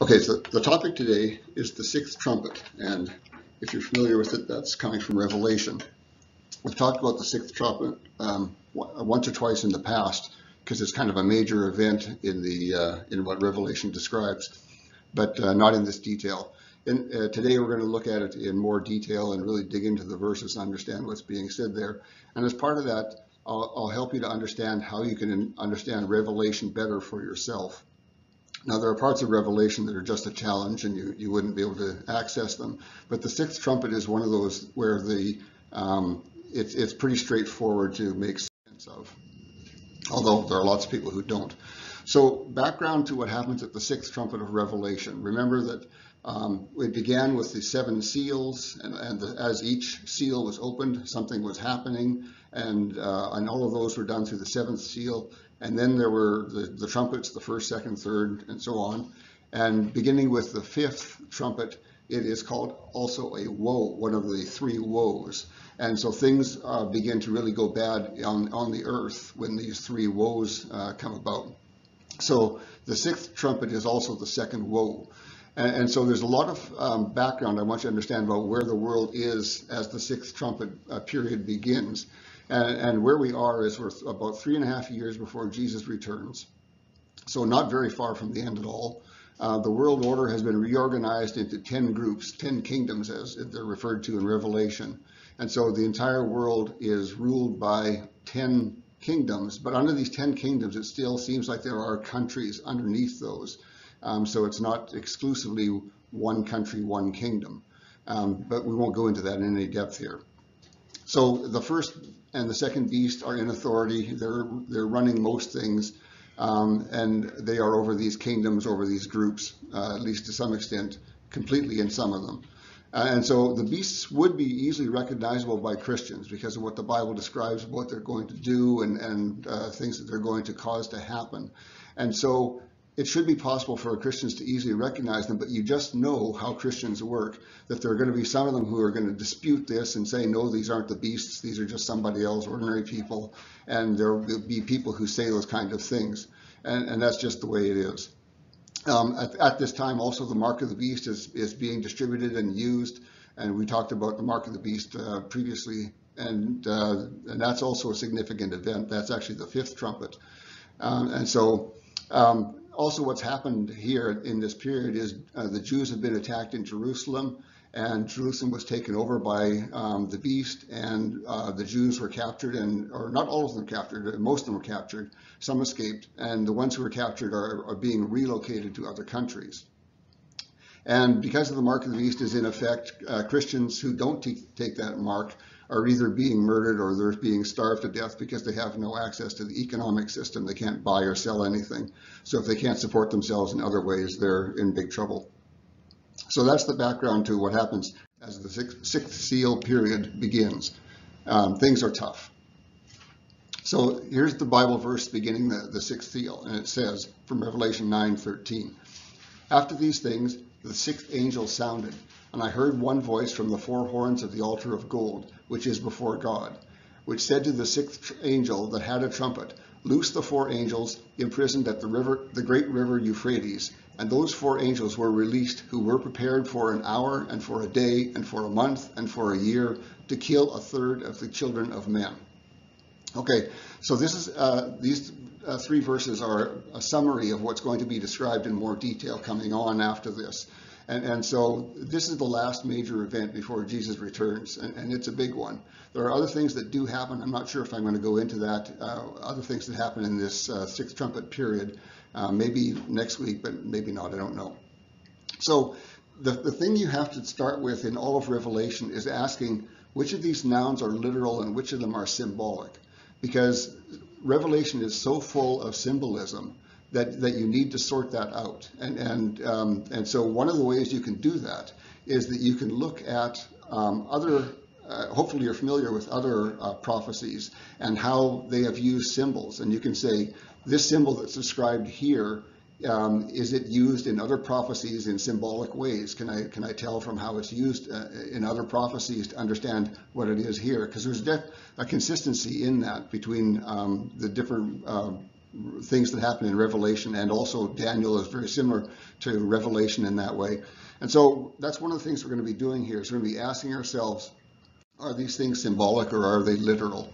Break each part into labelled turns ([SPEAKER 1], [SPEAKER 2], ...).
[SPEAKER 1] Okay, so the topic today is the sixth trumpet, and if you're familiar with it, that's coming from Revelation. We've talked about the sixth trumpet once or twice in the past because it's kind of a major event in what Revelation describes, but not in this detail. Today we're going to look at it in more detail and really dig into the verses and understand what's being said there. And as part of that, I'll help you to understand how you can understand Revelation better for yourself. Now, there are parts of Revelation that are just a challenge and you wouldn't be able to access them. But the sixth trumpet is one of those where it's pretty straightforward to make sense of, although there are lots of people who don't. So background to what happens at the sixth trumpet of Revelation. Remember that it began with the seven seals, and as each seal was opened, something was happening, and all of those were done through the seventh seal. And then there were the trumpets, the first, second, third, and so on. And beginning with the fifth trumpet, it is called also a woe, one of the three woes. And so things begin to really go bad on the earth when these three woes come about. So the sixth trumpet is also the second woe. And so there's a lot of background I want you to understand about where the world is as the sixth trumpet period begins. And where we are is we're about 3.5 years before Jesus returns. So not very far from the end at all. The world order has been reorganized into 10 groups, 10 kingdoms as they're referred to in Revelation. And so the entire world is ruled by 10 kingdoms, but under these 10 kingdoms, it still seems like there are countries underneath those. So it's not exclusively one country, one kingdom. But we won't go into that in any depth here. So the first and the second beast are in authority. They're running most things, and they are over these kingdoms, over these groups, at least to some extent, completely in some of them. And so the beasts would be easily recognizable by Christians because of what the Bible describes of what they're going to do and things that they're going to cause to happen. And so it should be possible for Christians to easily recognize them, but you just know how Christians work, that there are going to be some of them who are going to dispute this and say, no, these aren't the beasts, these are just somebody else, ordinary people, and there will be people who say those kind of things, and that's just the way it is. At this time, also, the mark of the beast is being distributed and used, and we talked about the mark of the beast previously, and that's also a significant event. That's actually the fifth trumpet. Also what's happened here in this period is the Jews have been attacked in Jerusalem, and Jerusalem was taken over by the beast, and the Jews were captured, or not all of them captured, most of them were captured, some escaped, and the ones who were captured are being relocated to other countries. And because of the mark of the beast is in effect, Christians who don't take that mark are either being murdered or they're being starved to death because they have no access to the economic system. They can't buy or sell anything. So if they can't support themselves in other ways, they're in big trouble. So that's the background to what happens as the sixth seal period begins. Things are tough. So here's the Bible verse beginning the sixth seal, and it says from Revelation 9:13, "After these things, the sixth angel sounded, and I heard one voice from the four horns of the altar of gold, which is before God, which said to the sixth angel that had a trumpet, Loose the four angels imprisoned at the great river Euphrates. And those four angels were released, who were prepared for an hour and for a day and for a month and for a year to kill 1/3 of the children of men." Okay, so these three verses are a summary of what's going to be described in more detail coming on after this. And so this is the last major event before Jesus returns, and it's a big one. There are other things that do happen. I'm not sure if I'm going to go into that. Other things that happen in this sixth trumpet period, maybe next week, but maybe not, I don't know. So the thing you have to start with in all of Revelation is asking which of these nouns are literal and which of them are symbolic. Because Revelation is so full of symbolism that you need to sort that out. And so one of the ways you can do that is that you can look at hopefully you're familiar with other prophecies and how they have used symbols. And you can say, this symbol that's described here, is it used in other prophecies in symbolic ways? Can I tell from how it's used in other prophecies to understand what it is here? Because there's a consistency in that between the different things that happen in Revelation, and also Daniel is very similar to Revelation in that way. And so that's one of the things we're going to be doing here. Is we're going to be asking ourselves, are these things symbolic or are they literal?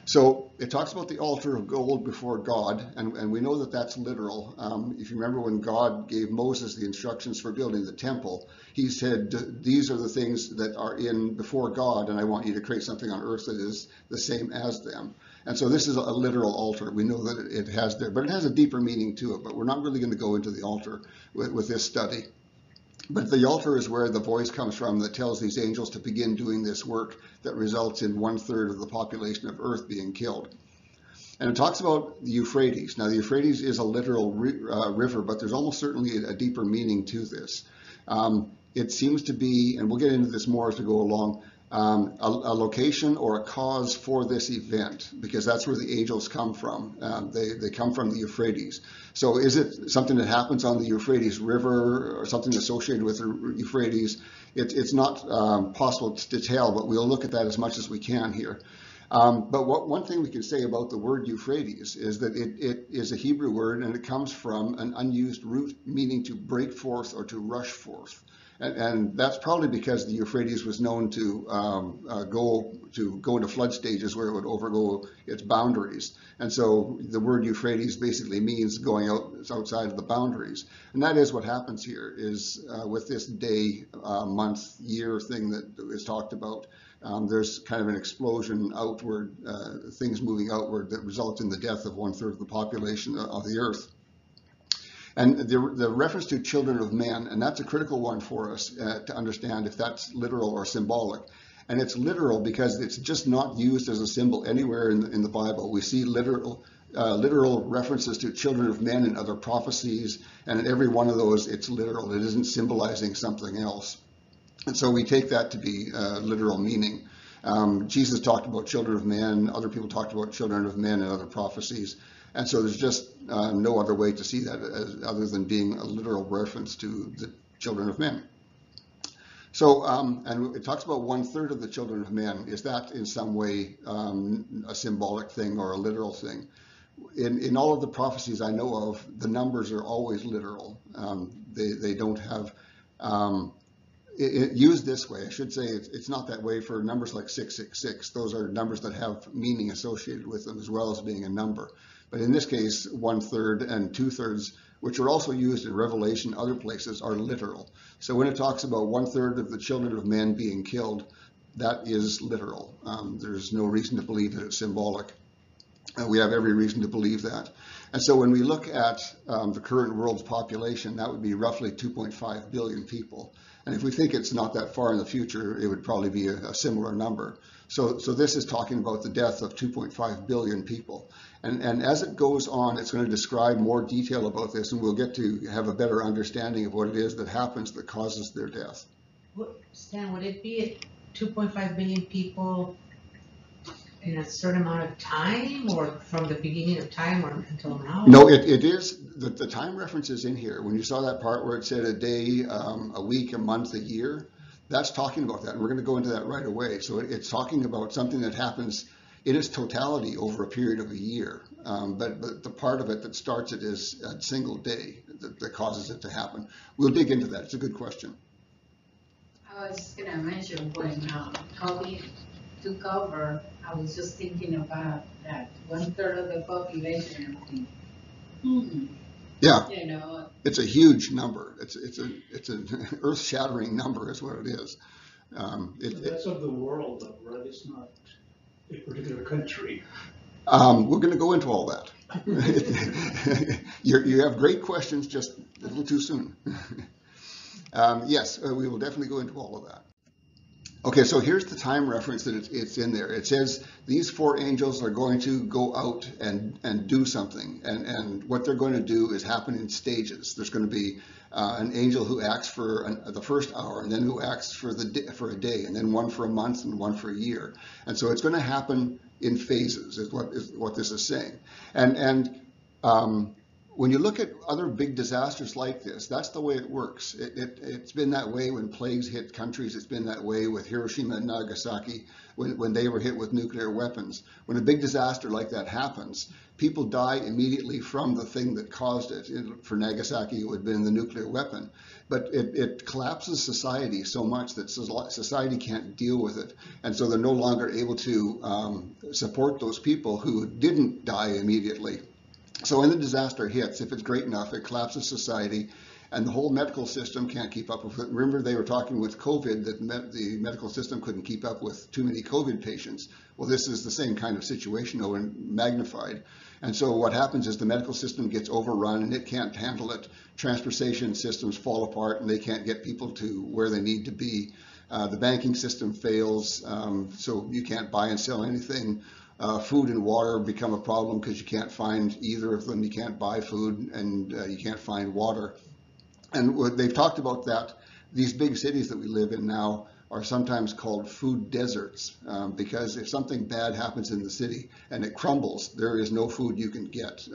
[SPEAKER 1] So it talks about the altar of gold before God, and we know that that's literal. If you remember when God gave Moses the instructions for building the temple, he said, these are the things that are in before God, and I want you to create something on earth that is the same as them. And so this is a literal altar. We know that it has there, but it has a deeper meaning to it, but we're not really going to go into the altar with this study. But the altar is where the voice comes from that tells these angels to begin doing this work that results in 1/3 of the population of Earth being killed. And it talks about the Euphrates. Now, the Euphrates is a literal river, but there's almost certainly a deeper meaning to this. It seems to be, and we'll get into this more as we go along, a location or a cause for this event, because that's where the angels come from. They come from the Euphrates. So is it something that happens on the Euphrates River or something associated with the Euphrates? It's not possible to tell, but we'll look at that as much as we can here. But one thing we can say about the word Euphrates is that it is a Hebrew word, and it comes from an unused root meaning to break forth or to rush forth. And that's probably because the Euphrates was known to go into flood stages where it would overgo its boundaries. And so the word Euphrates basically means going outside of the boundaries. And that is what happens here is with this day, month, year thing that is talked about. There's kind of an explosion outward, things moving outward that result in the death of 1/3 of the population of the earth. And the reference to children of men, and that's a critical one for us to understand if that's literal or symbolic. And it's literal because it's just not used as a symbol anywhere in the Bible. We see literal references to children of men in other prophecies, and in every one of those it's literal. It isn't symbolizing something else. And so we take that to be literal meaning. Jesus talked about children of men, other people talked about children of men in other prophecies. And so there's just no other way to see that other than being a literal reference to the children of men. So, and it talks about 1/3 of the children of men. Is that in some way a symbolic thing or a literal thing? In all of the prophecies I know of, the numbers are always literal. They don't have, used this way, I should say it's not that way for numbers like 666. Those are numbers that have meaning associated with them as well as being a number. But in this case, 1/3 and 2/3, which are also used in Revelation, other places, are literal. So when it talks about 1/3 of the children of men being killed, that is literal. There's no reason to believe that it's symbolic. We have every reason to believe that. And so when we look at the current world's population, that would be roughly 2.5 billion people. And if we think it's not that far in the future, it would probably be a similar number. So this is talking about the death of 2.5 billion people. And as it goes on, it's going to describe more detail about this, and we'll get to have a better understanding of what it is that happens that causes their death.
[SPEAKER 2] Stan, would it be 2.5 billion people in a certain amount of time, or from the beginning of time or until now?
[SPEAKER 1] No, it is, the time reference is in here. When you saw that part where it said a day, a week, a month, a year, that's talking about that, and we're going to go into that right away. So it's talking about something that happens in its totality over a period of a year, but the part of it that starts it is a single day that causes it to happen. We'll dig into that. It's a good question.
[SPEAKER 3] I was just going to mention when COVID took over, I was just thinking about that 1/3 of the population.
[SPEAKER 1] Yeah,
[SPEAKER 3] you know,
[SPEAKER 1] it's a huge number. It's an earth-shattering number, is what it is.
[SPEAKER 4] That's of the world, though, right? It's not a particular country.
[SPEAKER 1] We're going to go into all that. You have great questions, just a little too soon. Yes, we will definitely go into all of that. Okay, so here's the time reference that it's in there. It says these 4 angels are going to go out and do something, and what they're going to do is happen in stages. There's going to be an angel who acts for the first hour, and then who acts for a day, and then one for a month, and one for a year. And so it's going to happen in phases, is what this is saying. And when you look at other big disasters like this, that's the way it works. It's been that way when plagues hit countries. It's been that way with Hiroshima and Nagasaki when they were hit with nuclear weapons. When a big disaster like that happens, people die immediately from the thing that caused it. For Nagasaki, it would have been the nuclear weapon. But it collapses society so much that society can't deal with it. And so they're no longer able to support those people who didn't die immediately. So when the disaster hits, if it's great enough, it collapses society, and the whole medical system can't keep up with it. Remember, they were talking with COVID that the medical system couldn't keep up with too many COVID patients. Well, this is the same kind of situation, though, and magnified. And so what happens is the medical system gets overrun, and it can't handle it. Transportation systems fall apart, and they can't get people to where they need to be. The banking system fails, so you can't buy and sell anything. Food and water become a problem because you can't find either of them. You can't buy food and you can't find water. And they've talked about that. These big cities that we live in now are sometimes called food deserts because if something bad happens in the city and it crumbles, there is no food you can get.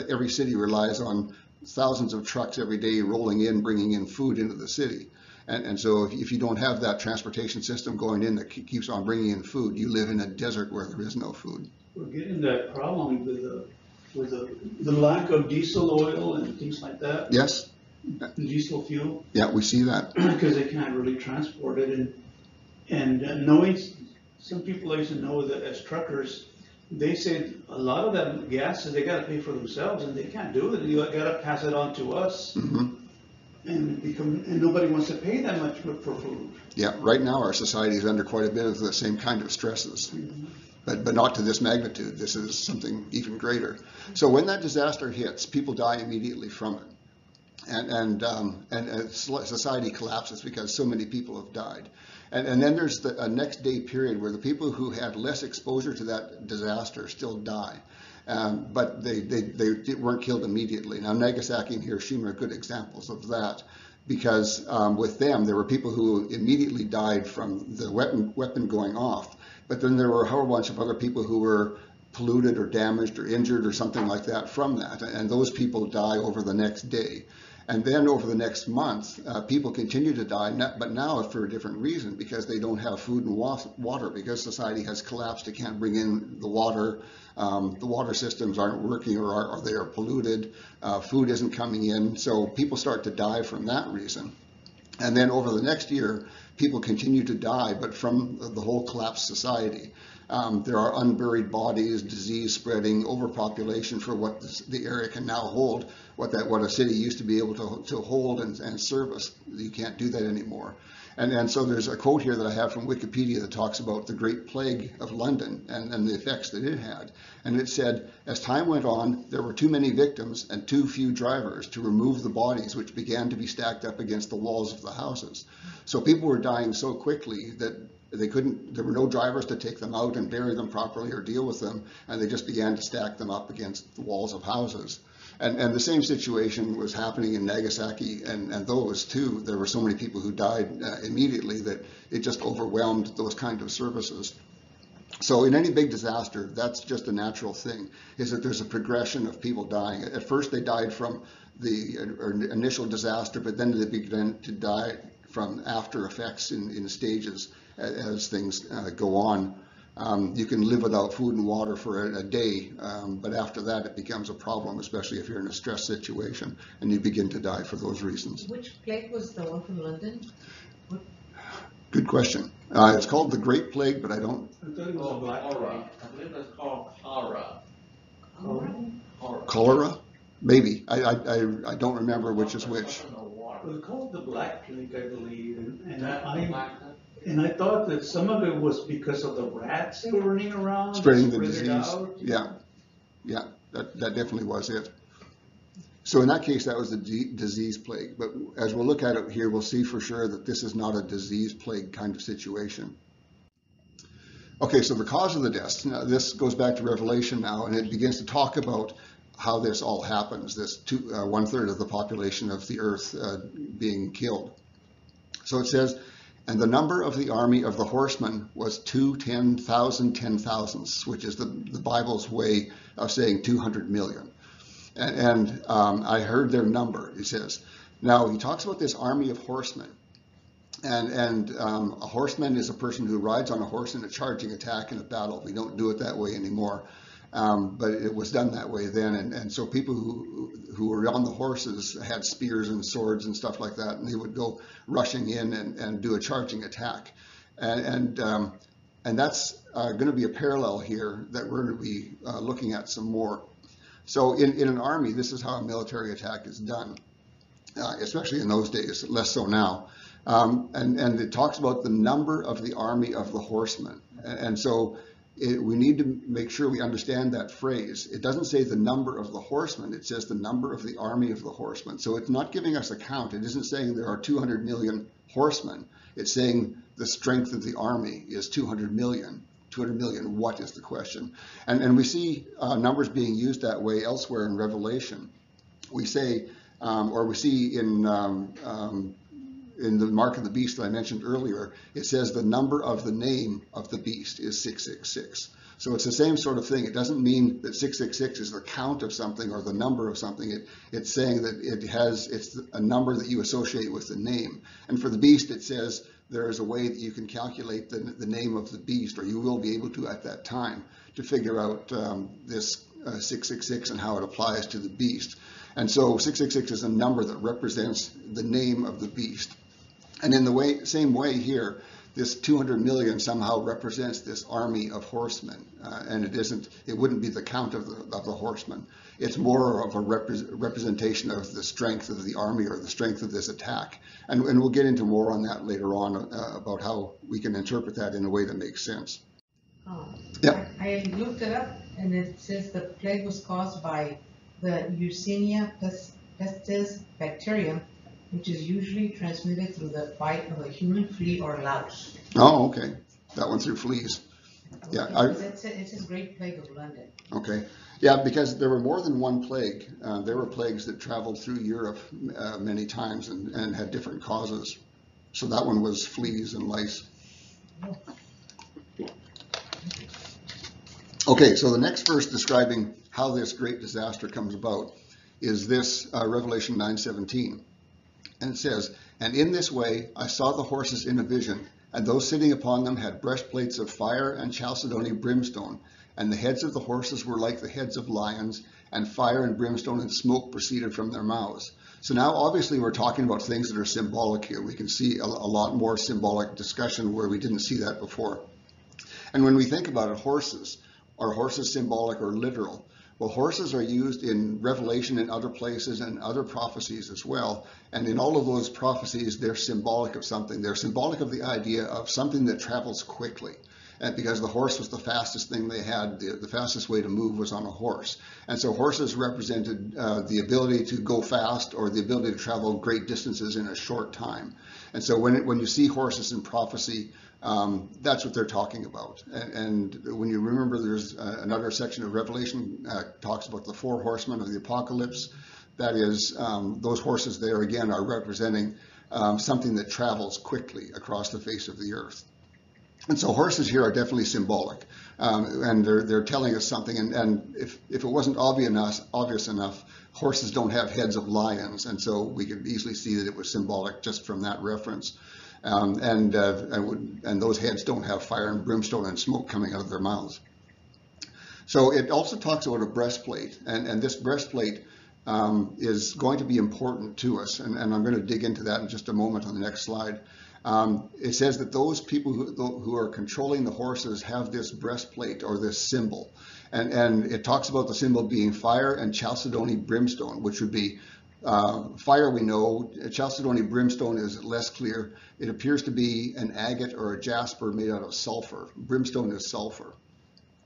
[SPEAKER 1] Every city relies on thousands of trucks every day rolling in, bringing in food into the city. And so if you don't have that transportation system going in that keeps on bringing in food, you live in a desert where there is no food.
[SPEAKER 4] We're getting that problem with the lack of diesel oil and things like that.
[SPEAKER 1] Yes.
[SPEAKER 4] Diesel fuel.
[SPEAKER 1] Yeah, we see that.
[SPEAKER 4] Because they can't really transport it. And knowing, some people I used to know that as truckers, they say a lot of that gas they got to pay for themselves, and they can't do it. You got to pass it on to us. Mm-hmm. And nobody wants to pay that much for food.
[SPEAKER 1] Yeah, right now our society is under quite a bit of the same kind of stresses, mm-hmm. but not to this magnitude. This is something even greater. So when that disaster hits, people die immediately from it, and society collapses because so many people have died. And then there's a next day period where the people who had less exposure to that disaster still die. But they weren't killed immediately. Now, Nagasaki and Hiroshima are good examples of that because with them, there were people who immediately died from the weapon going off. But then there were a whole bunch of other people who were polluted or damaged or injured or something like that from that. And those people die over the next day. And then over the next month, people continue to die, but now for a different reason, because they don't have food and water, because society has collapsed. It can't bring in the water. The water systems aren't working or they are polluted. Food isn't coming in. So people start to die from that reason. And then over the next year, people continue to die, but from the whole collapsed society. There are unburied bodies, disease spreading, overpopulation for what the area can now hold, what a city used to be able to hold and service. You can't do that anymore. And so there's a quote here that I have from Wikipedia that talks about the Great Plague of London and the effects that it had. And it said, as time went on, there were too many victims and too few drivers to remove the bodies, which began to be stacked up against the walls of the houses. So people were dying so quickly that there were no drivers to take them out and bury them properly or deal with them, and they just began to stack them up against the walls of houses. And the same situation was happening in Nagasaki and those too. There were so many people who died immediately that it just overwhelmed those kind of services. So in any big disaster, that's just a natural thing, is that there's a progression of people dying. At first they died from the initial disaster, but then they began to die from after effects in stages as things go on. You can live without food and water for a day, but after that it becomes a problem, especially if you're in a stress situation, and you begin to die for those reasons.
[SPEAKER 2] Which plague was the one from London?
[SPEAKER 1] Good question. It's called the Great Plague, but I don't...
[SPEAKER 4] I thought it was a black plague.
[SPEAKER 5] I believe it's called cholera.
[SPEAKER 1] Cholera? Maybe. I don't remember which is which.
[SPEAKER 4] It was called the Black Plague, I believe, and I thought that some of it was because of the rats that were running around,
[SPEAKER 1] spreading the disease. Yeah, that definitely was it. So in that case, that was the disease plague. But as we'll look at it here, we'll see for sure that this is not a disease plague kind of situation. Okay, so the cause of the deaths. Now, this goes back to Revelation now, and it begins to talk about how this all happens, this 1/3 of the population of the earth being killed. So it says, and the number of the army of the horsemen was 10,000 10,000s, which is the Bible's way of saying 200 million. I heard their number, he says. Now, he talks about this army of horsemen. A horseman is a person who rides on a horse in a charging attack in a battle. We don't do it that way anymore, but it was done that way then. And so people who were on the horses had spears and swords and stuff like that, and they would go rushing in and do a charging attack. And that's going to be a parallel here that we're going to be looking at some more. So in an army, this is how a military attack is done, especially in those days, less so now. And it talks about the number of the army of the horsemen. And so we need to make sure we understand that phrase. It doesn't say the number of the horsemen, it says the number of the army of the horsemen. So it's not giving us a count. It isn't saying there are 200 million horsemen. It's saying the strength of the army is 200 million. 200 million, what is the question? And we see numbers being used that way elsewhere in Revelation. We say, or we see in the mark of the beast that I mentioned earlier, it says the number of the name of the beast is 666. So it's the same sort of thing. It doesn't mean that 666 is the count of something or the number of something. It's saying that it's a number that you associate with the name. And for the beast, it says there is a way that you can calculate the name of the beast, or you will be able to at that time, to figure out this 666 and how it applies to the beast. And so 666 is a number that represents the name of the beast. And in the same way here, this 200 million somehow represents this army of horsemen, and it wouldn't be the count of the horsemen. It's more of a representation of the strength of the army or the strength of this attack. And we'll get into more on that later on about how we can interpret that in a way that makes sense. Yeah.
[SPEAKER 2] I looked it up, and it says the plague was caused by the Yersinia pestis bacterium, which is usually transmitted through the bite of a human flea or louse.
[SPEAKER 1] Oh, okay. That one through fleas. Yeah.
[SPEAKER 2] It says Great Plague of London.
[SPEAKER 1] Okay. Yeah, because there were more than one plague. There were plagues that traveled through Europe many times and had different causes. So that one was fleas and lice. Okay, so the next verse describing how this great disaster comes about is this Revelation 9:17. And it says, "And in this way I saw the horses in a vision, and those sitting upon them had breastplates of fire and chalcedony brimstone, and the heads of the horses were like the heads of lions, and fire and brimstone and smoke proceeded from their mouths." So now obviously we're talking about things that are symbolic here. We can see a lot more symbolic discussion where we didn't see that before. And when we think about it, horses, are horses symbolic or literal? Well, horses are used in Revelation and other places and other prophecies as well. And in all of those prophecies, they're symbolic of something. They're symbolic of the idea of something that travels quickly. And because the horse was the fastest thing they had, the fastest way to move was on a horse. And so horses represented the ability to go fast or the ability to travel great distances in a short time. And so when you see horses in prophecy, that's what they're talking about. And when you remember, there's another section of Revelation talks about the 4 horsemen of the apocalypse. That is, those horses there again are representing something that travels quickly across the face of the earth. And so horses here are definitely symbolic, and they're telling us something. And if it wasn't obvious enough, horses don't have heads of lions, and so we could easily see that it was symbolic just from that reference. And those heads don't have fire and brimstone and smoke coming out of their mouths. So it also talks about a breastplate, and this breastplate is going to be important to us, and I'm going to dig into that in just a moment on the next slide. It says that those people who are controlling the horses have this breastplate or this symbol, and it talks about the symbol being fire and chalcedony brimstone, which would be fire. We know chalcedony brimstone is less clear. It appears to be an agate or a jasper made out of sulfur. Brimstone is sulfur,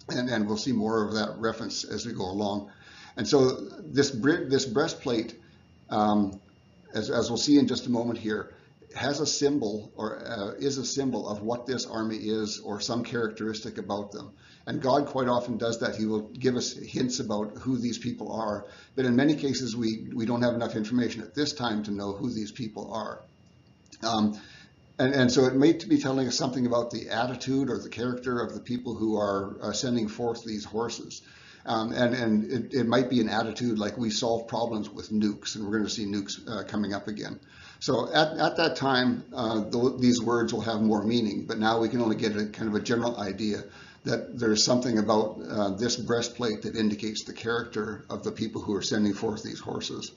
[SPEAKER 1] and we'll see more of that reference as we go along. And so this breastplate, as we'll see in just a moment here, has a symbol or is a symbol of what this army is or some characteristic about them. And God quite often does that. He will give us hints about who these people are. But in many cases, we don't have enough information at this time to know who these people are. And so it may be telling us something about the attitude or the character of the people who are sending forth these horses. And it might be an attitude like we solve problems with nukes, and we're going to see nukes coming up again. So at that time, these words will have more meaning, but now we can only get a kind of a general idea that there's something about this breastplate that indicates the character of the people who are sending forth these horses.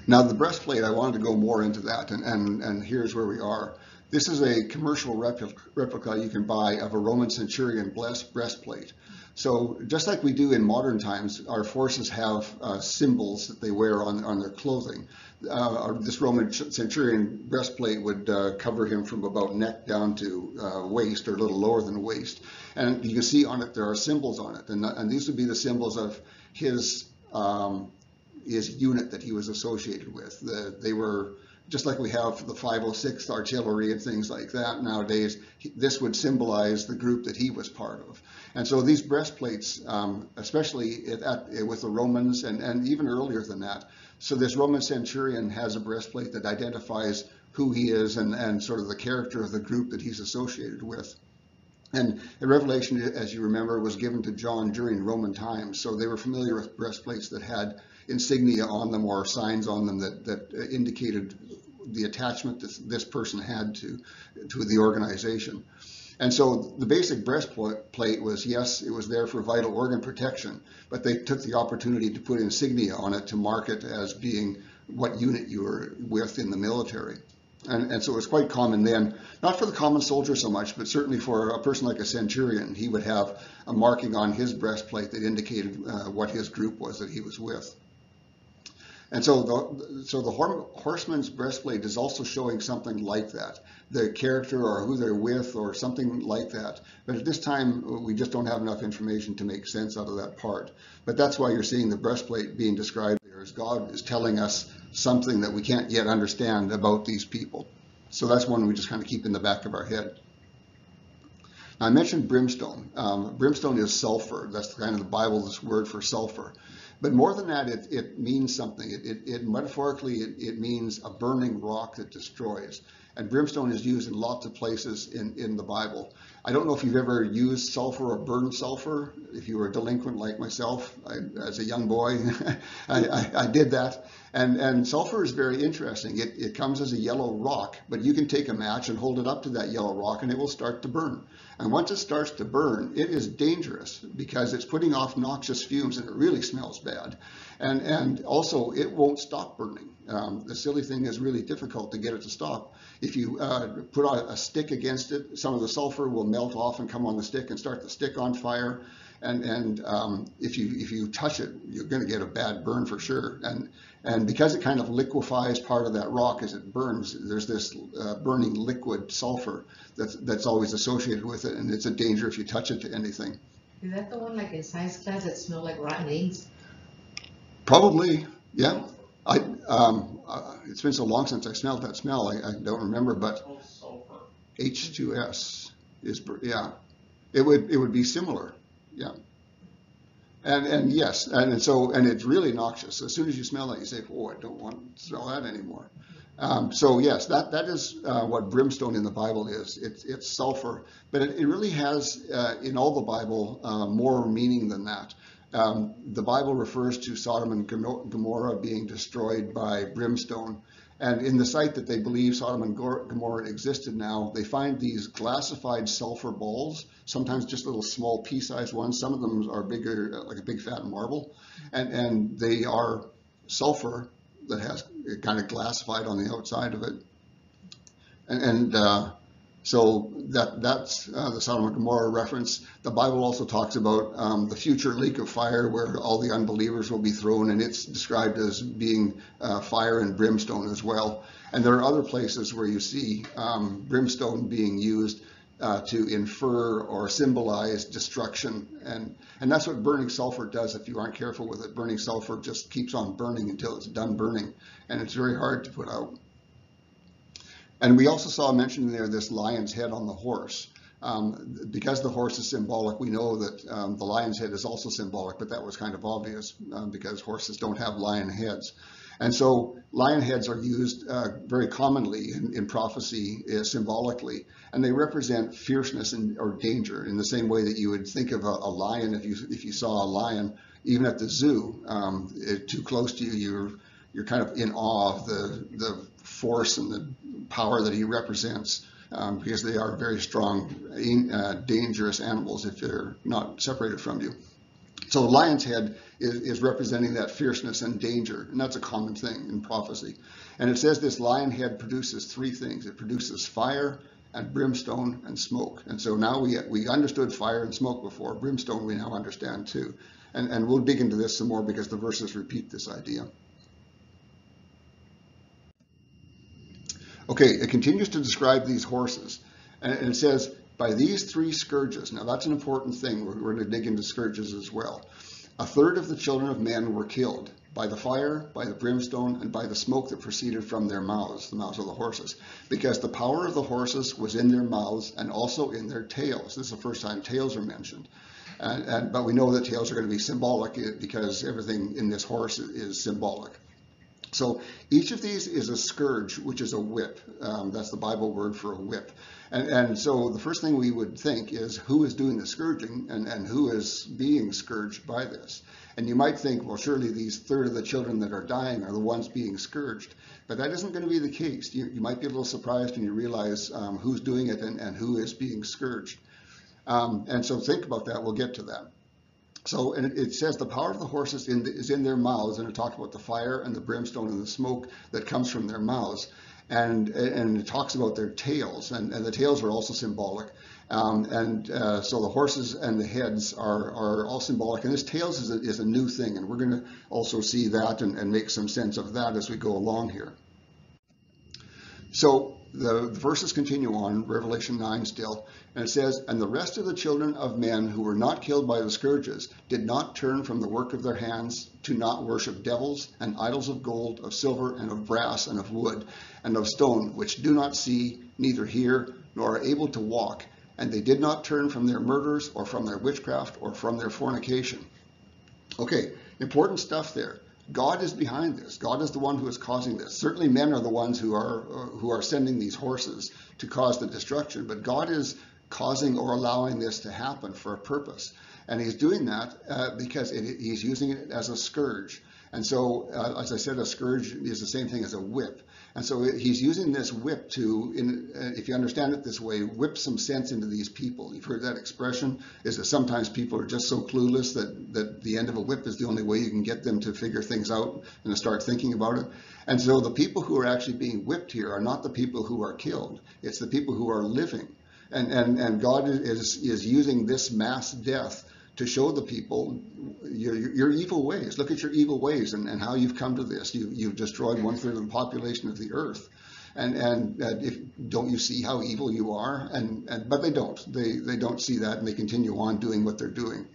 [SPEAKER 1] Now the breastplate, I wanted to go more into that, and here's where we are. This is a commercial replica you can buy of a Roman centurion breastplate. So just like we do in modern times, our forces have symbols that they wear on their clothing. This Roman centurion breastplate would cover him from about neck down to waist, or a little lower than waist. And you can see on it there are symbols on it, and these would be the symbols of his unit that he was associated with. They were just like we have the 506th Artillery and things like that nowadays. This would symbolize the group that he was part of. And so these breastplates, especially with the Romans and even earlier than that, so this Roman centurion has a breastplate that identifies who he is and sort of the character of the group that he's associated with. And the Revelation, as you remember, was given to John during Roman times, so they were familiar with breastplates that had insignia on them or signs on them that indicated the attachment that this person had to the organization. And so the basic breastplate was, yes, it was there for vital organ protection, but they took the opportunity to put insignia on it to mark it as being what unit you were with in the military. And so it was quite common then, not for the common soldier so much, but certainly for a person like a centurion. He would have a marking on his breastplate that indicated what his group was that he was with. And so the horseman's breastplate is also showing something like that, the character or who they're with or something like that. But at this time, we just don't have enough information to make sense out of that part. But that's why you're seeing the breastplate being described here, as God is telling us something that we can't yet understand about these people. So that's one we just kind of keep in the back of our head. Now, I mentioned brimstone. Brimstone is sulfur. That's kind of the Bible's word for sulfur. But more than that, it means something. It metaphorically, it means a burning rock that destroys. And brimstone is used in lots of places in the Bible. I don't know if you've ever used sulfur or burned sulfur. If you were a delinquent like myself, as a young boy, I did that. And sulfur is very interesting. It comes as a yellow rock, but you can take a match and hold it up to that yellow rock and it will start to burn. And once it starts to burn, it is dangerous because it's putting off noxious fumes and it really smells bad. And also, it won't stop burning. The silly thing is really difficult to get it to stop. If you put a stick against it, some of the sulfur will melt off and come on the stick and start the stick on fire. And if you touch it, you're going to get a bad burn for sure. And because it kind of liquefies part of that rock as it burns, there's this burning liquid sulfur that's always associated with it, and it's a danger if you touch it to anything.
[SPEAKER 2] Is that the one like in science class that smell like rotten eggs?
[SPEAKER 1] Probably, yeah. It's been so long since I smelled that smell, I don't remember, but
[SPEAKER 5] Sulfur.
[SPEAKER 1] H2S is, yeah. It would be similar, yeah. And yes, and it's really noxious. As soon as you smell that, you say, "Oh, I don't want to smell that anymore." So yes, that is what brimstone in the Bible is. It's sulfur, but it really has in all the Bible more meaning than that. The Bible refers to Sodom and Gomorrah being destroyed by brimstone. And in the site that they believe Sodom and Gomorrah existed now, they find these glassified sulfur balls, sometimes just little small pea-sized ones. Some of them are bigger, like a big fat marble. And they are sulfur that has kind of glassified on the outside of it. So that's the Sodom and Gomorrah reference. The Bible also talks about the future lake of fire where all the unbelievers will be thrown, and it's described as being fire and brimstone as well. And there are other places where you see brimstone being used to infer or symbolize destruction. And that's what burning sulfur does if you aren't careful with it. Burning sulfur just keeps on burning until it's done burning, and it's very hard to put out. And we also saw mentioned there this lion's head on the horse. Because the horse is symbolic, we know that the lion's head is also symbolic, but that was kind of obvious because horses don't have lion heads. And so lion heads are used very commonly in prophecy symbolically, and they represent fierceness or danger in the same way that you would think of a lion if you saw a lion, even at the zoo, too close to you, you're kind of in awe of the force and the power that he represents, because they are very strong, dangerous animals if they're not separated from you. So the lion's head is representing that fierceness and danger, and that's a common thing in prophecy. And it says this lion head produces three things. It produces fire and brimstone and smoke. And so now we understood fire and smoke before. Brimstone we now understand too. And we'll dig into this some more because the verses repeat this idea. Okay, it continues to describe these horses. And it says, by these three scourges, now that's an important thing, we're going to dig into scourges as well. A third of the children of men were killed by the fire, by the brimstone, and by the smoke that proceeded from their mouths, the mouths of the horses, because the power of the horses was in their mouths and also in their tails. This is the first time tails are mentioned. But we know that tails are going to be symbolic because everything in this horse is symbolic. So each of these is a scourge, which is a whip. That's the Bible word for a whip. And so the first thing we would think is who is doing the scourging and who is being scourged by this. And you might think, well, surely these third of the children that are dying are the ones being scourged. But that isn't going to be the case. You might be a little surprised when you realize who's doing it and who is being scourged. And so think about that. We'll get to that. So, and it says the power of the horses is in their mouths, and it talks about the fire and the brimstone and the smoke that comes from their mouths. And it talks about their tails, and the tails are also symbolic. So the horses and the heads are all symbolic, and this tails is a new thing, and we're going to also see that and make some sense of that as we go along here. So the verses continue on, Revelation 9 still, and it says, and the rest of the children of men who were not killed by the scourges did not turn from the work of their hands to not worship devils and idols of gold, of silver, and of brass, and of wood, and of stone, which do not see, neither hear, nor are able to walk. And they did not turn from their murders, or from their witchcraft, or from their fornication. Okay, important stuff there. God is behind this. God is the one who is causing this. Certainly men are the ones who are sending these horses to cause the destruction, but God is causing or allowing this to happen for a purpose. And he's doing that because he's using it as a scourge. And so, as I said, a scourge is the same thing as a whip. And so he's using this whip to, if you understand it this way, whip some sense into these people. You've heard that expression, is that sometimes people are just so clueless that the end of a whip is the only way you can get them to figure things out and to start thinking about it. And so the people who are actually being whipped here are not the people who are killed. It's the people who are living. And God is using this mass death to show the people your evil ways. Look at your evil ways and how you've come to this. You've destroyed 1/3 of the population of the earth. Don't you see how evil you are? But they don't. They don't see that, and they continue on doing what they're doing.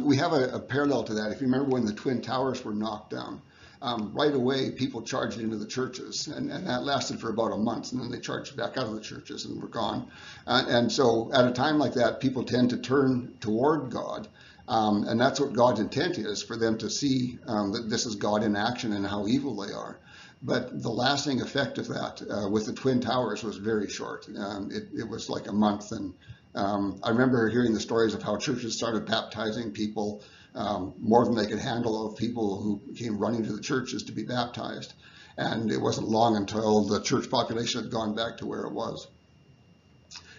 [SPEAKER 1] We have a parallel to that. If you remember when the Twin Towers were knocked down, right away people charged into the churches, and that lasted for about a month, and then they charged back out of the churches and were gone. And so at a time like that, people tend to turn toward God, and that's what God's intent is, for them to see that this is God in action and how evil they are. But the lasting effect of that with the Twin Towers was very short. It was like a month, and I remember hearing the stories of how churches started baptizing people more than they could handle, of people who came running to the churches to be baptized. And it wasn't long until the church population had gone back to where it was.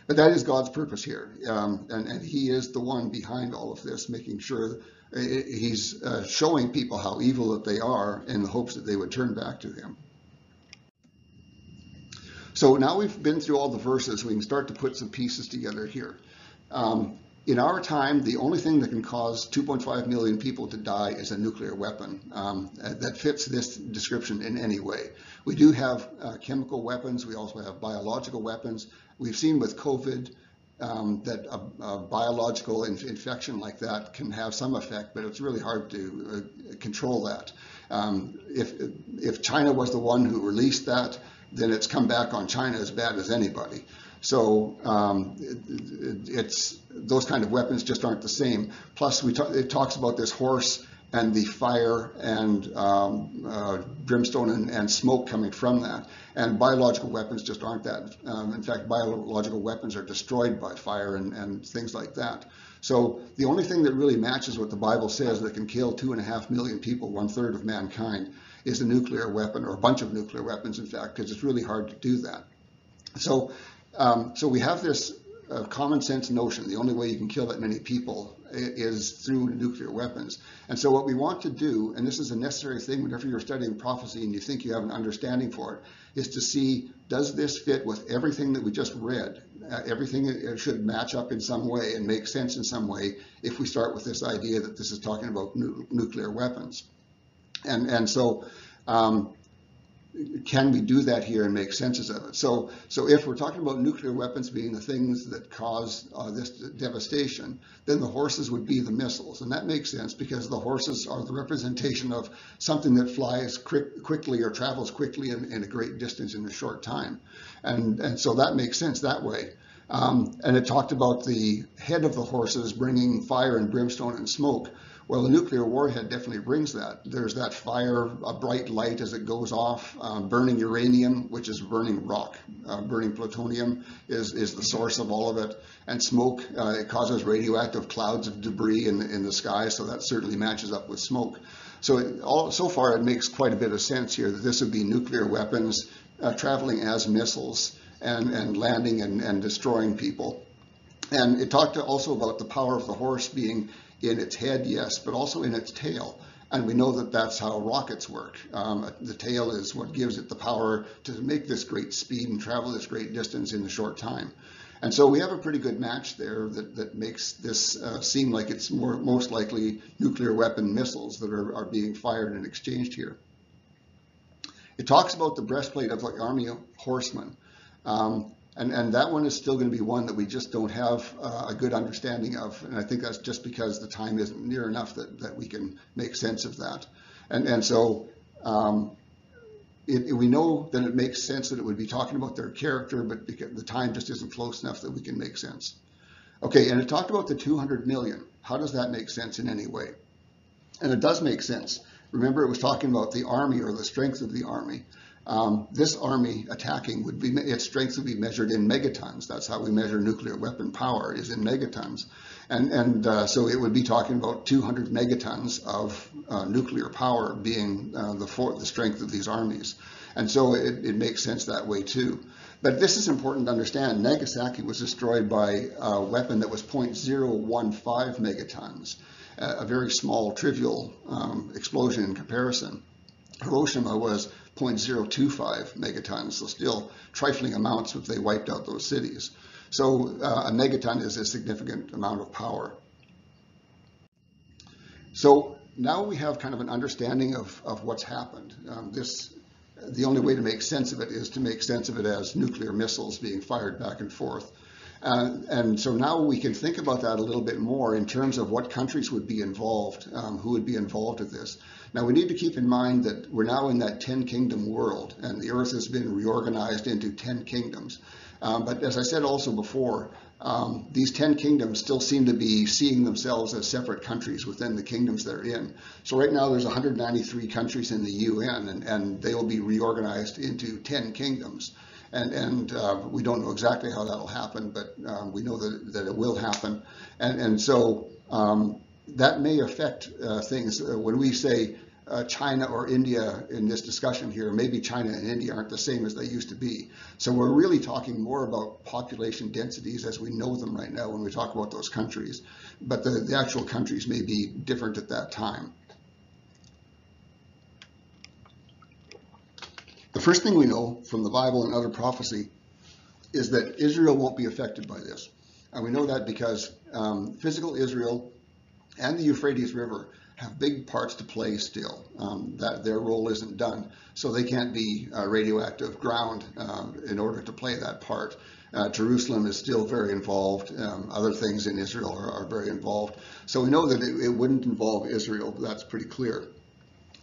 [SPEAKER 1] But that is God's purpose here. And he is the one behind all of this, making sure he's showing people how evil that they are in the hopes that they would turn back to him. So now we've been through all the verses, we can start to put some pieces together here. In our time, the only thing that can cause 2.5 million people to die is a nuclear weapon that fits this description in any way. We do have chemical weapons. We also have biological weapons. We've seen with COVID that a biological infection like that can have some effect, but it's really hard to control that. If China was the one who released that, then it's come back on China as bad as anybody. So those kind of weapons just aren't the same. Plus, it talks about this horse and the fire and brimstone and smoke coming from that. And biological weapons just aren't that. In fact, biological weapons are destroyed by fire and things like that. So the only thing that really matches what the Bible says that can kill 2.5 million people, 1/3 of mankind, is a nuclear weapon, or a bunch of nuclear weapons, in fact, because it's really hard to do that. So, so we have this common sense notion. The only way you can kill that many people is through nuclear weapons. And so what we want to do, and this is a necessary thing whenever you're studying prophecy and you think you have an understanding for it, is to see, does this fit with everything that we just read? Everything should match up in some way and make sense in some way if we start with this idea that this is talking about nuclear weapons. And so can we do that here and make sense of it? So if we're talking about nuclear weapons being the things that cause this devastation, then the horses would be the missiles. And that makes sense because the horses are the representation of something that flies quickly or travels quickly in a great distance in a short time. And so that makes sense that way. And it talked about the head of the horses bringing fire and brimstone and smoke. Well, the nuclear warhead definitely brings that. There's that fire, a bright light as it goes off, burning uranium, which is burning rock. Burning plutonium is the source of all of it. And smoke, it causes radioactive clouds of debris in the sky, so that certainly matches up with smoke. So so far it makes quite a bit of sense here that this would be nuclear weapons traveling as missiles and landing and destroying people. And it talked also about the power of the horse being in its head, yes, but also in its tail. And we know that that's how rockets work. The tail is what gives it the power to make this great speed and travel this great distance in a short time. And so we have a pretty good match there that makes this seem like it's most likely nuclear weapon missiles that are being fired and exchanged here. It talks about the breastplate of the army of horsemen. And that one is still going to be one that we just don't have a good understanding of. And I think that's just because the time isn't near enough that we can make sense of that. And so we know that it makes sense that it would be talking about their character, but because the time just isn't close enough that we can make sense. Okay, and it talked about the 200 million. How does that make sense in any way? And it does make sense. Remember, it was talking about the army or the strength of the army. This army attacking its strength would be measured in megatons. That's how we measure nuclear weapon power, is in megatons. And so it would be talking about 200 megatons of nuclear power being the strength of these armies. And so it makes sense that way too. But this is important to understand. Nagasaki was destroyed by a weapon that was 0.015 megatons, a very small, trivial explosion in comparison. Hiroshima was 0.025 megatons, so still trifling amounts if they wiped out those cities. So a megaton is a significant amount of power. So now we have kind of an understanding of what's happened. The only way to make sense of it is to make sense of it as nuclear missiles being fired back and forth. And so now we can think about that a little bit more in terms of what countries would be involved, who would be involved in this. Now we need to keep in mind that we're now in that 10 kingdom world, and the earth has been reorganized into 10 kingdoms. But as I said also before, these 10 kingdoms still seem to be seeing themselves as separate countries within the kingdoms they're in. So right now there's 193 countries in the UN, and they will be reorganized into 10 kingdoms. And we don't know exactly how that'll happen, but we know that it will happen. And so that may affect things. When we say China or India in this discussion here, maybe China and India aren't the same as they used to be. So we're really talking more about population densities as we know them right now when we talk about those countries. But the actual countries may be different at that time. The first thing we know from the Bible and other prophecy is that Israel won't be affected by this. And we know that because physical Israel and the Euphrates River have big parts to play still. That their role isn't done, so they can't be radioactive ground in order to play that part. Jerusalem is still very involved. Other things in Israel are very involved. So we know that it wouldn't involve Israel. That's pretty clear.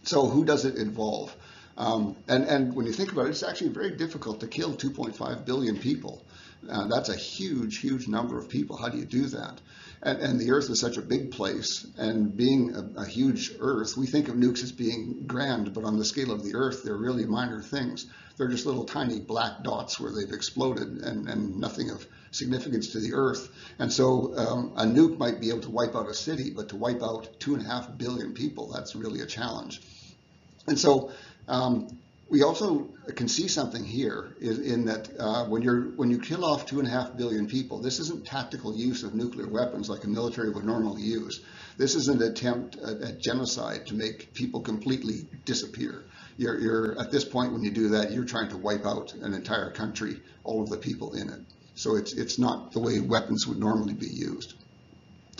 [SPEAKER 1] So who does it involve? And when you think about it, it's actually very difficult to kill 2.5 billion people. That's a huge, huge number of people. How do you do that? And the Earth is such a big place, and being a huge Earth, we think of nukes as being grand, but on the scale of the Earth, they're really minor things. They're just little tiny black dots where they've exploded and nothing of significance to the Earth. And so a nuke might be able to wipe out a city, but to wipe out 2.5 billion people, that's really a challenge. And so we also can see something here in that when you kill off 2.5 billion people, this isn't tactical use of nuclear weapons like a military would normally use. This is an attempt at genocide to make people completely disappear. You're at this point when you do that, you're trying to wipe out an entire country, all of the people in it. So it's not the way weapons would normally be used.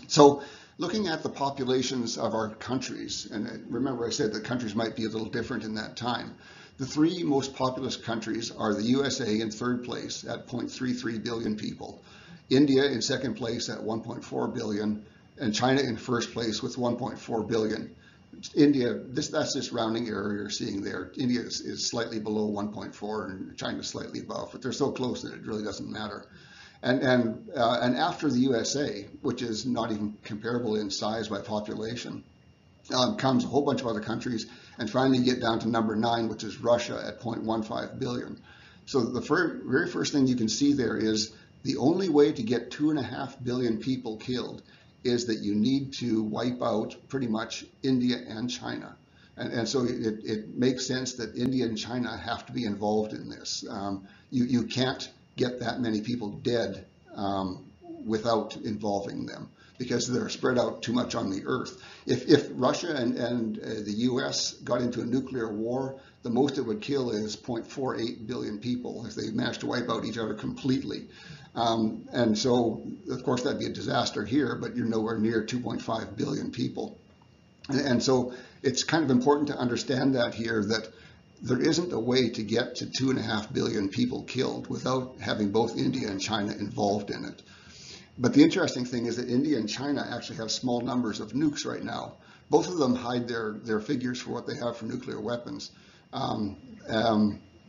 [SPEAKER 1] So looking at the populations of our countries, and remember I said that countries might be a little different in that time. The three most populous countries are the USA in third place at 0.33 billion people, India in second place at 1.4 billion, and China in first place with 1.4 billion. India, that's this rounding error you're seeing there. India is slightly below 1.4 and China slightly above, but they're so close that it really doesn't matter. And after the USA, which is not even comparable in size by population, comes a whole bunch of other countries, and finally you get down to number 9, which is Russia at 0.15 billion. So the very first thing you can see there is the only way to get 2.5 billion people killed is that you need to wipe out pretty much India and China. And so it makes sense that India and China have to be involved in this. You can't get that many people dead without involving them, because they're spread out too much on the Earth. If Russia and the US got into a nuclear war, the most it would kill is 0.48 billion people if they managed to wipe out each other completely. And so, of course, that'd be a disaster here, but you're nowhere near 2.5 billion people. And so it's kind of important to understand that here, that there isn't a way to get to 2.5 billion people killed without having both India and China involved in it. But the interesting thing is that India and China actually have small numbers of nukes right now. Both of them hide their figures for what they have for nuclear weapons.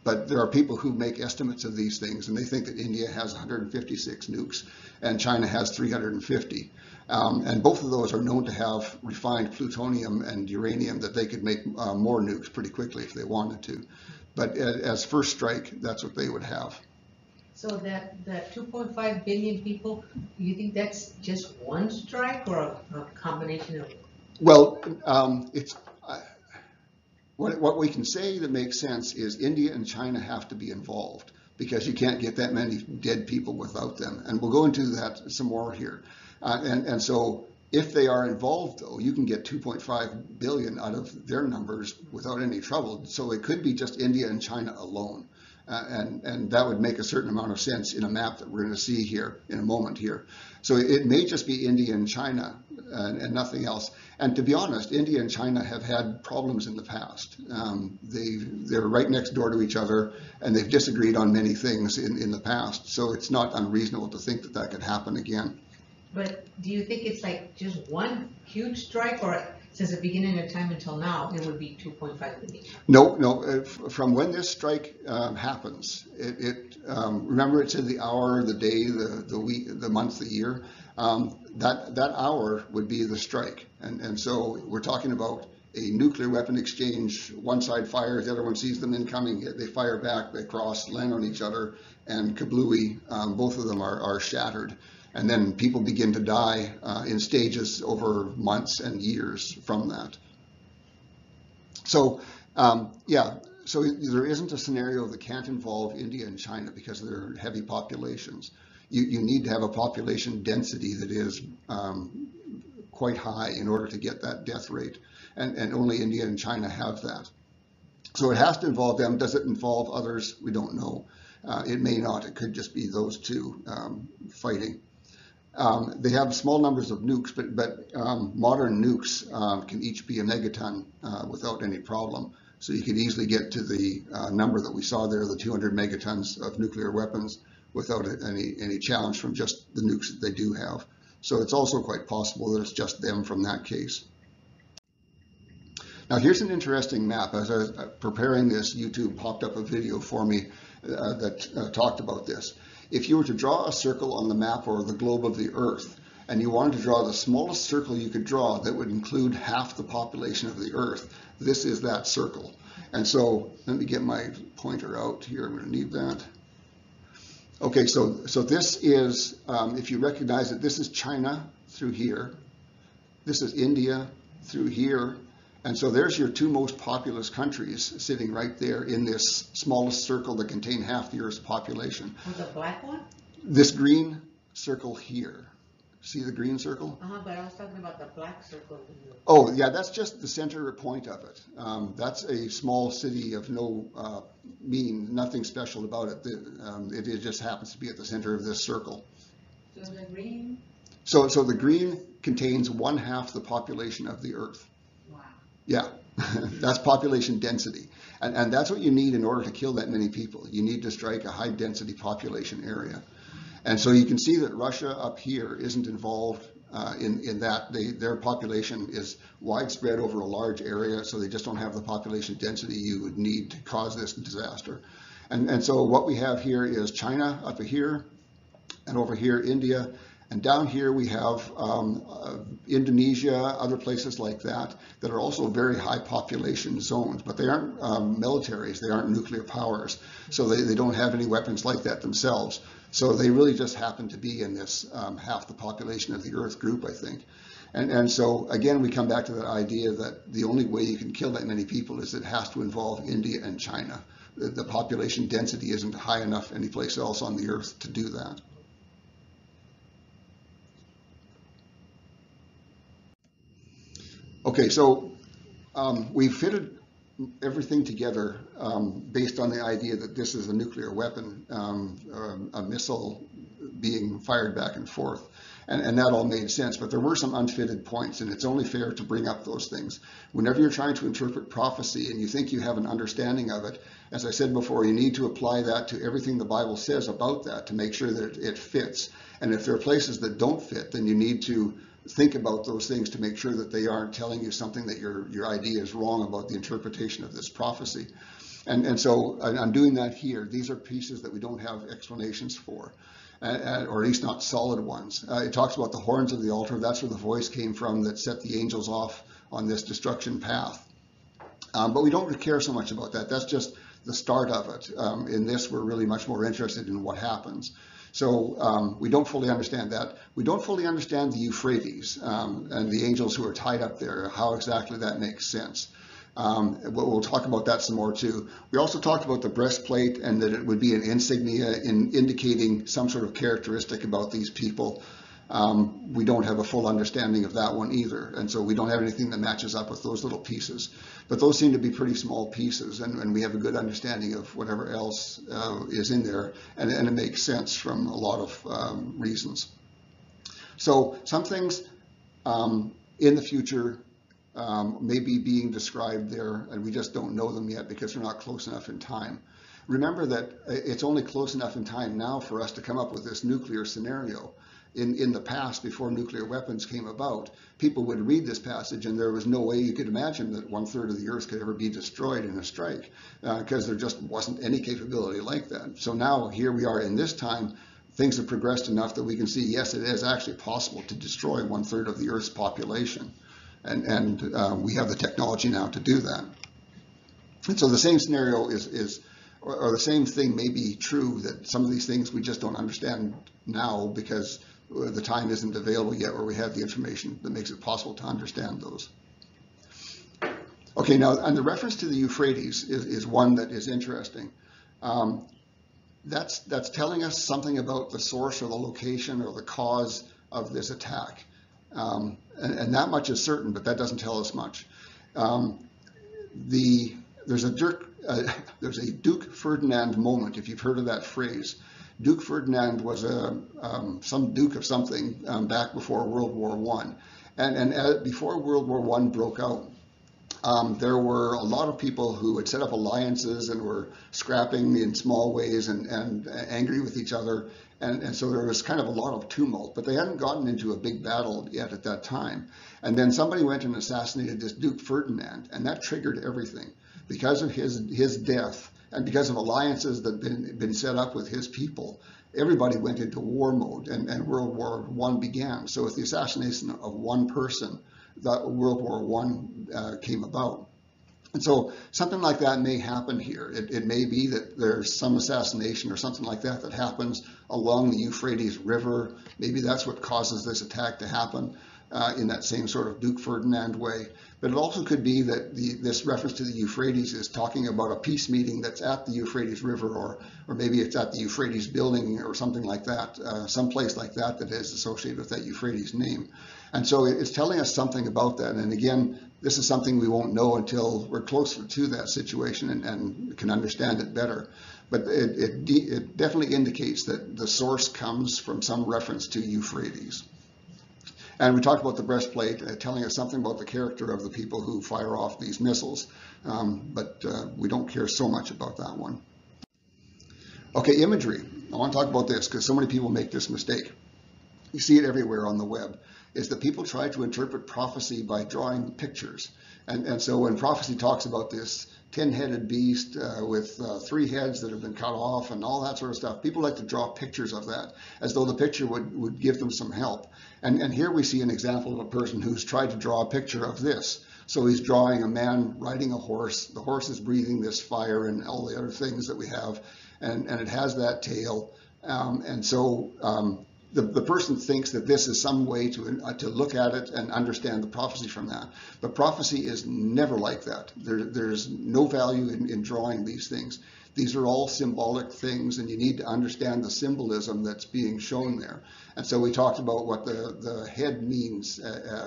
[SPEAKER 1] But there are people who make estimates of these things, and they think that India has 156 nukes and China has 350. And both of those are known to have refined plutonium and uranium that they could make more nukes pretty quickly if they wanted to. But as first strike, that's what they would have.
[SPEAKER 2] So that 2.5 billion people, you think that's just one strike or a combination of?
[SPEAKER 1] Well, what we can say that makes sense is India and China have to be involved, because you can't get that many dead people without them. And we'll go into that some more here. And so if they are involved, though, you can get 2.5 billion out of their numbers without any trouble. So it could be just India and China alone. And that would make a certain amount of sense in a map that we're going to see here in a moment here. So it may just be India and China and nothing else. And to be honest, India and China have had problems in the past. They're right next door to each other, and they've disagreed on many things in the past. So it's not unreasonable to think that that could happen again.
[SPEAKER 2] But do you think it's like just one huge strike, or since the beginning of time until now, it would be 2.5 billion?
[SPEAKER 1] No. From when this strike happens, remember it said the hour, the day, the week, the month, the year. That hour would be the strike, and so we're talking about a nuclear weapon exchange. One side fires, the other one sees them incoming. They fire back, they cross, land on each other, and kablooey! Both of them are shattered. And then people begin to die in stages over months and years from that. So, so there isn't a scenario that can't involve India and China because of their heavy populations. You need to have a population density that is quite high in order to get that death rate. And only India and China have that. So it has to involve them. Does it involve others? We don't know. It may not. It could just be those two fighting. They have small numbers of nukes, but modern nukes can each be a megaton without any problem. So you could easily get to the number that we saw there, the 200 megatons of nuclear weapons, without any challenge from just the nukes that they do have. So it's also quite possible that it's just them from that case. Now here's an interesting map. As I was preparing this, YouTube popped up a video for me that talked about this. If you were to draw a circle on the map or the globe of the Earth, and you wanted to draw the smallest circle you could draw that would include half the population of the Earth, this is that circle. And so let me get my pointer out here. I'm going to need that. Okay, so this is, if you recognize it, this is China through here. This is India through here. And so there's your two most populous countries sitting right there in this smallest circle that contain half the Earth's population.
[SPEAKER 2] Was the black one?
[SPEAKER 1] This green circle here. See the green circle?
[SPEAKER 2] But I was talking about the black circle.
[SPEAKER 1] Oh, yeah, that's just the center point of it. That's a small city of no nothing special about it. It just happens to be at the center of this circle.
[SPEAKER 3] So the green?
[SPEAKER 1] So the green contains 1/2 the population of the Earth.
[SPEAKER 3] Wow.
[SPEAKER 1] Yeah, that's population density. And that's what you need in order to kill that many people. You need to strike a high density population area. And so you can see that Russia up here isn't involved in that. Their population is widespread over a large area, so they just don't have the population density you would need to cause this disaster. And so what we have here is China up here, and over here India, and down here we have Indonesia, other places like that are also very high population zones, but they aren't militaries, they aren't nuclear powers, so they don't have any weapons like that themselves. So they really just happen to be in this half the population of the Earth group, I think. And so again, we come back to that idea that the only way you can kill that many people is it has to involve India and China. The population density isn't high enough anyplace else on the Earth to do that. Okay, so we've fitted everything together based on the idea that this is a nuclear weapon, a missile being fired back and forth. And that all made sense, but there were some unfitted points, and it's only fair to bring up those things. Whenever you're trying to interpret prophecy and you think you have an understanding of it, as I said before, you need to apply that to everything the Bible says about that to make sure that it fits. And if there are places that don't fit, then you need to think about those things to make sure that they aren't telling you something that your idea is wrong about the interpretation of this prophecy. And so I'm doing that here. These are pieces that we don't have explanations for, or at least not solid ones. It talks about the horns of the altar. That's where the voice came from that set the angels off on this destruction path. But we don't care so much about that. That's just the start of it. In this, we're really much more interested in what happens. So we don't fully understand that. We don't fully understand the Euphrates and the angels who are tied up there, how exactly that makes sense. We'll talk about that some more too. We also talked about the breastplate and that it would be an insignia indicating some sort of characteristic about these people. We don't have a full understanding of that one either, and so we don't have anything that matches up with those little pieces. But those seem to be pretty small pieces, and we have a good understanding of whatever else is in there, and it makes sense from a lot of reasons. So some things in the future may be being described there, and we just don't know them yet because they're not close enough in time. Remember that it's only close enough in time now for us to come up with this nuclear scenario. In the past, before nuclear weapons came about, people would read this passage and there was no way you could imagine that 1/3 of the Earth could ever be destroyed in a strike, because there just wasn't any capability like that. So now here we are in this time, things have progressed enough that we can see, yes, it is actually possible to destroy 1/3 of the Earth's population. And we have the technology now to do that. And so the same scenario or the same thing may be true, that some of these things we just don't understand now because the time isn't available yet where we have the information that makes it possible to understand those. Okay, now, and the reference to the Euphrates is one that is interesting. That's telling us something about the source or the location or the cause of this attack. And that much is certain, but that doesn't tell us much. There's a Duke Ferdinand moment, if you've heard of that phrase. Duke Ferdinand was some duke of something back before World War I. And before World War I broke out, there were a lot of people who had set up alliances and were scrapping in small ways and angry with each other. And so there was kind of a lot of tumult, but they hadn't gotten into a big battle yet at that time. And then somebody went and assassinated this Duke Ferdinand, and that triggered everything. Because of his death and because of alliances that had been set up with his people, everybody went into war mode, and World War I began. So with the assassination of one person, that World War I came about. And so something like that may happen here. It may be that there's some assassination or something like that that happens along the Euphrates River. Maybe that's what causes this attack to happen in that same sort of Duke Ferdinand way. But it also could be that this reference to the Euphrates is talking about a peace meeting that's at the Euphrates River, or maybe it's at the Euphrates building or something like that, some place like that that is associated with that Euphrates name. And so it's telling us something about that. And again, this is something we won't know until we're closer to that situation and can understand it better. But it definitely indicates that the source comes from some reference to Euphrates. And we talked about the breastplate, telling us something about the character of the people who fire off these missiles, but we don't care so much about that one. Okay, imagery. I want to talk about this because so many people make this mistake. You see it everywhere on the web, is that people try to interpret prophecy by drawing pictures. And so when prophecy talks about this 10-headed beast with 3 heads that have been cut off and all that sort of stuff, people like to draw pictures of that as though the picture would give them some help. And here we see an example of a person who's tried to draw a picture of this. So he's drawing a man riding a horse. The horse is breathing this fire and all the other things that we have, and it has that tail. The person thinks that this is some way to look at it and understand the prophecy from that. But prophecy is never like that. There's no value in drawing these things. These are all symbolic things, and you need to understand the symbolism that's being shown there. And so we talked about what the head means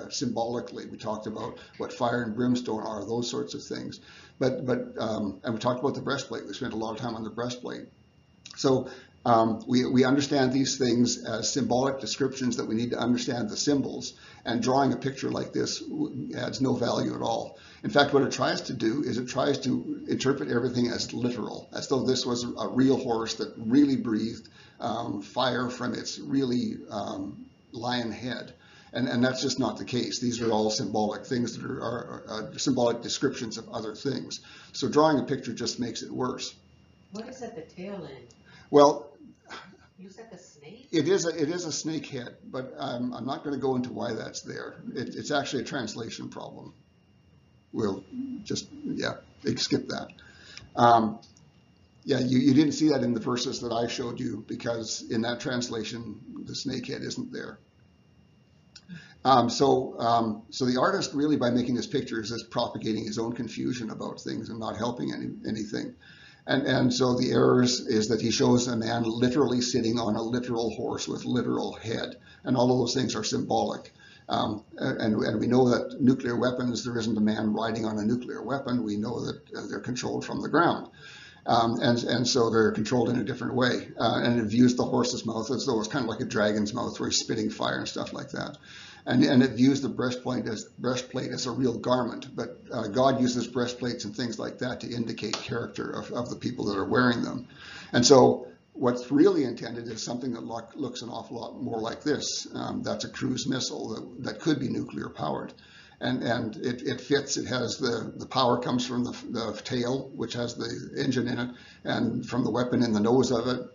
[SPEAKER 1] symbolically. We talked about what fire and brimstone are, those sorts of things. And we talked about the breastplate. We spent a lot of time on the breastplate. So we understand these things as symbolic descriptions that we need to understand the symbols, and drawing a picture like this adds no value at all. In fact, what it tries to do is it tries to interpret everything as literal, as though this was a real horse that really breathed fire from its really lion head. And that's just not the case. These are all symbolic things that are symbolic descriptions of other things. So drawing a picture just makes it worse.
[SPEAKER 2] What is at the tail end?
[SPEAKER 1] Well,
[SPEAKER 2] It looks like a snake?
[SPEAKER 1] it is a snake head, but I'm not going to go into why that's there. It's actually a translation problem. We'll just, skip that. You didn't see that in the verses that I showed you, because in that translation, the snake head isn't there. So the artist really, by making this picture, is just propagating his own confusion about things and not helping anything. And so the errors is that he shows a man literally sitting on a literal horse with literal head, and all of those things are symbolic. And we know that nuclear weapons, there isn't a man riding on a nuclear weapon. We know that they're controlled from the ground. And so they're controlled in a different way. And it views the horse's mouth as though it's kind of like a dragon's mouth where he's spitting fire and stuff like that. And it views the breastplate as a real garment. But God uses breastplates and things like that to indicate character of the people that are wearing them. And so what's really intended is something that looks an awful lot more like this. That's a cruise missile that could be nuclear powered. And it fits. It has the power comes from the tail, which has the engine in it, and from the weapon in the nose of it.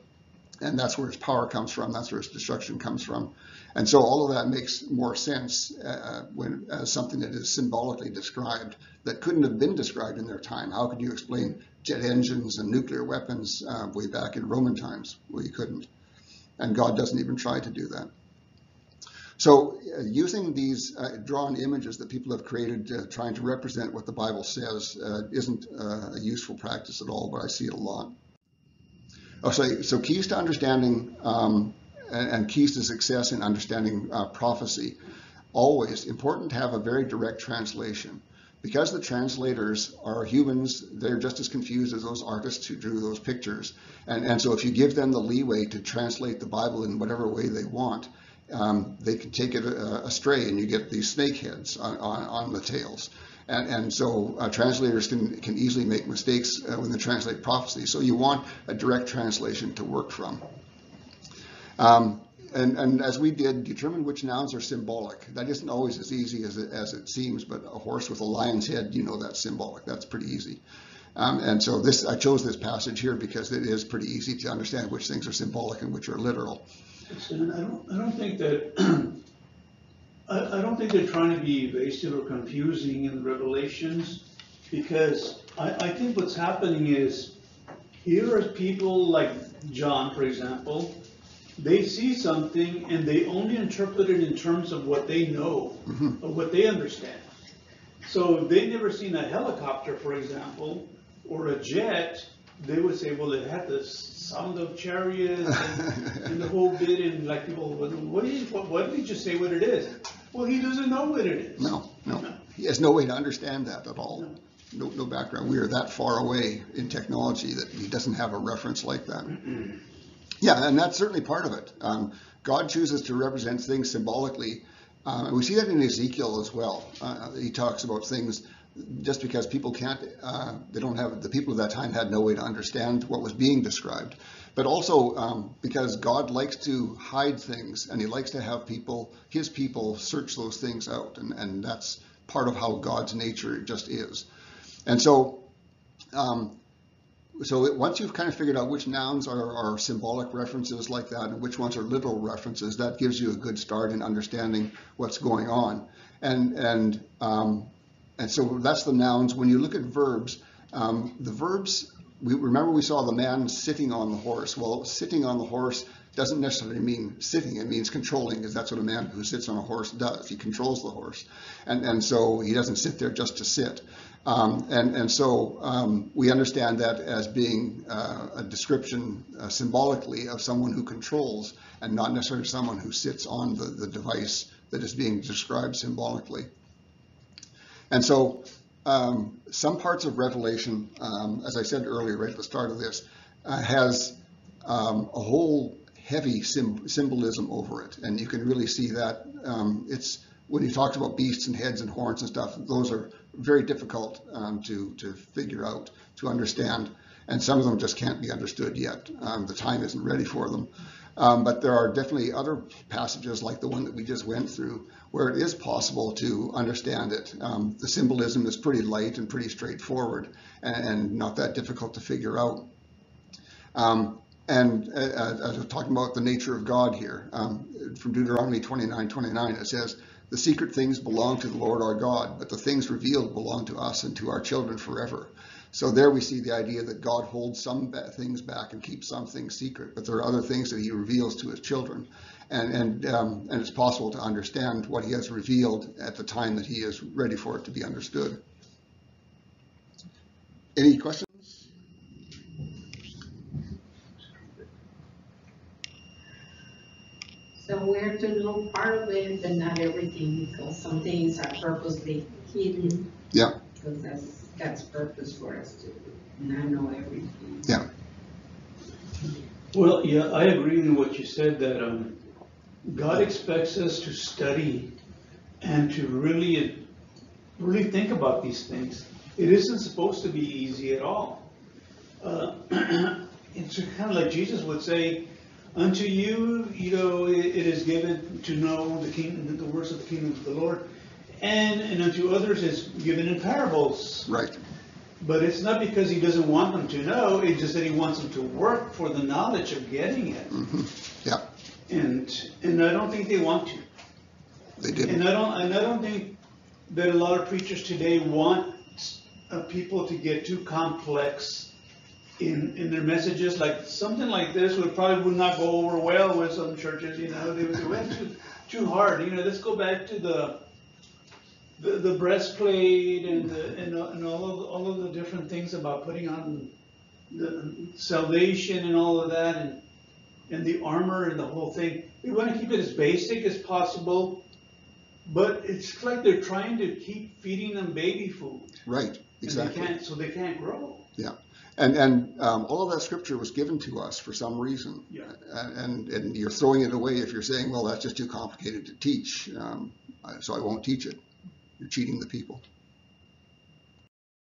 [SPEAKER 1] And that's where its power comes from. That's where its destruction comes from. And so all of that makes more sense as something that is symbolically described that couldn't have been described in their time. How could you explain jet engines and nuclear weapons way back in Roman times? Well, you couldn't. And God doesn't even try to do that. So using these drawn images that people have created trying to represent what the Bible says isn't a useful practice at all, but I see it a lot. So keys to understanding and keys to success in understanding prophecy. Always important to have a very direct translation. Because the translators are humans, they're just as confused as those artists who drew those pictures. And so if you give them the leeway to translate the Bible in whatever way they want, they can take it astray, and you get these snake heads on the tails. And so translators can easily make mistakes when they translate prophecy. So you want a direct translation to work from. And as we did, determine which nouns are symbolic. That isn't always as easy as it seems, but a horse with a lion's head, that's symbolic. That's pretty easy. And so I chose this passage here because it is pretty easy to understand which things are symbolic and which are literal.
[SPEAKER 4] I don't think that I don't think they're trying to be evasive or confusing in Revelations, because I think what's happening is here are people like John, for example. They see something and they only interpret it in terms of what they know, of what they understand. So if they've never seen a helicopter, for example, or a jet, they would say, well, it had the sound of chariots and the whole bit, and like people, why did he just say what it is? Well, he doesn't know what it is.
[SPEAKER 1] No. He has no way to understand that at all. No background. We are that far away in technology that he doesn't have a reference like that. Yeah, and that's certainly part of it. God chooses to represent things symbolically. And we see that in Ezekiel as well. He talks about things just because people can't, the people of that time had no way to understand what was being described. But also because God likes to hide things, and he likes to have his people search those things out. And that's part of how God's nature just is. And so, once you've kind of figured out which nouns are symbolic references like that and which ones are literal references, that gives you a good start in understanding what's going on. And so that's the nouns. When you look at verbs, the verbs, we saw the man sitting on the horse. Well, sitting on the horse doesn't necessarily mean sitting. It means controlling, because that's what a man who sits on a horse does. He controls the horse. And so he doesn't sit there just to sit. So we understand that as being a description symbolically of someone who controls, and not necessarily someone who sits on the device that is being described symbolically. And so some parts of Revelation, as I said earlier, right at the start of this, has a whole heavy symbolism over it. And you can really see that. It's when he talks about beasts and heads and horns and stuff, those are very difficult to figure out, to understand. And some of them just can't be understood yet. The time isn't ready for them. But there are definitely other passages like the one that we just went through where it is possible to understand it. The symbolism is pretty light and pretty straightforward and not that difficult to figure out. And as we're talking about the nature of God here, from Deuteronomy 29:29, it says, "The secret things belong to the Lord our God, but the things revealed belong to us and to our children forever." So there we see the idea that God holds some things back and keeps some things secret, but there are other things that he reveals to his children. And it's possible to understand what he has revealed at the time that he is ready for it to be understood. Any questions?
[SPEAKER 3] So we're to know part of it, but not everything, because some things are purposely hidden.
[SPEAKER 1] Yeah.
[SPEAKER 3] Because that's purpose for us to not know everything.
[SPEAKER 1] Yeah.
[SPEAKER 4] Well, yeah, I agree in what you said, that God expects us to study and to really think about these things. It isn't supposed to be easy at all. It's kind of like Jesus would say, "Unto you, it is given to know the words of the kingdom of the Lord, and unto others is given in parables."
[SPEAKER 1] Right.
[SPEAKER 4] But it's not because he doesn't want them to know, it's just that he wants them to work for the knowledge of getting it.
[SPEAKER 1] Mm-hmm. Yeah.
[SPEAKER 4] And I don't think they want to.
[SPEAKER 1] They didn't.
[SPEAKER 4] And I don't think that a lot of preachers today want people to get too complex in their messages. Like something like this would not go over well with some churches. They went too hard. Let's go back to the breastplate and all of the different things about putting on the salvation and all of that, and the armor and the whole thing. We want to keep it as basic as possible, but it's like they're trying to keep feeding them baby food.
[SPEAKER 1] Right. Exactly.
[SPEAKER 4] So they can't grow.
[SPEAKER 1] Yeah. And all of that scripture was given to us for some reason.
[SPEAKER 4] Yeah.
[SPEAKER 1] And you're throwing it away if you're saying, well, that's just too complicated to teach, so I won't teach it. You're cheating the people.